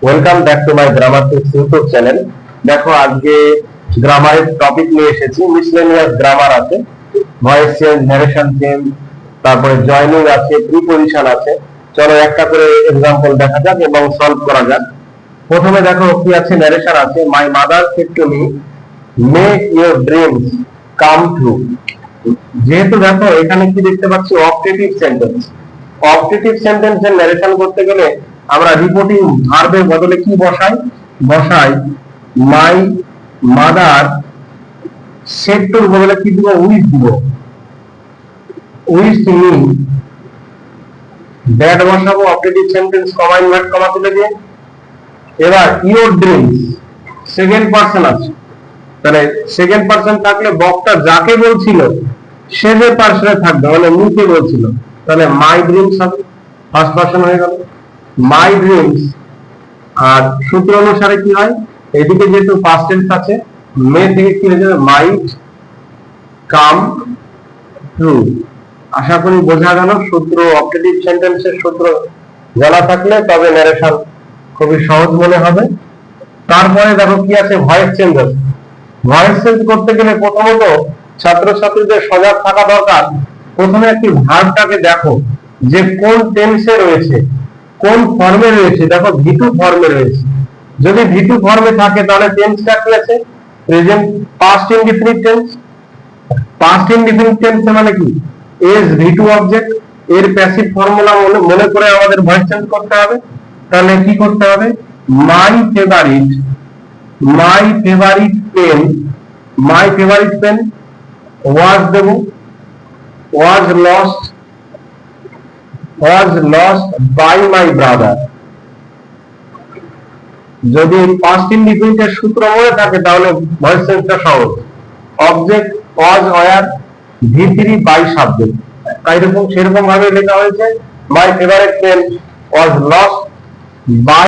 Welcome back to my grammar tips YouTube channel. দেখো আজকে গ্রামারের টপিক নিয়ে এসেছি। মিসলেনিয়াস গ্রামার আছে, ভয়েস চেঞ্জ, ন্যারেশন চেঞ্জ, তারপরে জয়নিং আছে, প্রিপজিশন আছে। চলো একটা করে এক্সাম্পল দেখা যাক এবং সলভ করা যাক। প্রথমে দেখো কি আছে, ন্যারেশন আছে। My mother said to me make your dreams come true. যেহেতু দেখো এখানে কি দেখতে পাচ্ছি, অপটেটিভ সেন্টেন্স। অপটেটিভ সেন্টেন্সের ন্যারেশন করতে গেলে আমরা রিপোর্টিং ভার্বের বদলে কি বসাই মাই মাদার সেড টুর বদলে কি দিব, উইথ দিব। উইথ মি দ্যাট বসাবো, অপটেটিভ সেন্টেন্স কমা ইনভার্ট কমা তুলে দিয়ে। এবার ইওর ড্রিমস সেকেন্ড পারসন আছে, তাহলে সেকেন্ড পারসন থাকলে বক্তা যাকে বলছিল সে যে পার্সনে থাকবে, মানে মুখে বলছিল, তাহলে মাই ড্রিমস হবে, ফার্স্ট পারসন হয়ে গেল মাই ড্রিমস। আর সূত্র অনুসারে কি হয়, এদিকে যেহেতু পাস্ট টেন্স আছে, মে থেকে কি হয়ে যাবে, মাইট কাম ট্রু। আশা করি বোঝা গেল সূত্র। অপটেটিভ সেন্টেন্সের সূত্র জানা থাকলে তবে ন্যারেশন খুবই সহজ মনে হবে। তারপরে দেখো কি আছে, ভয়েস চেঞ্জ আছে। ভয়েস চেঞ্জ করতে গেলে প্রথমত ছাত্রছাত্রীদের সজাগ থাকা দরকার। প্রথমে একটি ভার্বটাকে দেখো যে কোন টেন্সে রয়েছে, কোন ফর্মে রয়েছে। দেখো ভিটু ফর্মে রয়েছে। যদি ভিটু ফর্মে থাকে তাহলে টেন্সটা কি আছে, present past indefinite tense. Past indefinite tense মানে কি, এস ভিটু অবজেক্ট, এর প্যাসিভ ফর্মুলা মনে করে আমাদের ভয়েস চেঞ্জ করতে হবে। তাহলে কি করতে হবে, my favourite pen, my favourite pen was দেব, was lost by my brother. যদি পাস্ট ইনডিফিনিটের সূত্র মনে থাকে তাহলে ভয়েস চেঞ্জটা সহজ। অবজেক্ট ওয়াজ ওয়্যার, ভি3 বাই সাবজেক্ট। তাই সেরকম ভাবে লেখা হয়েছে, my favourite pen was lost by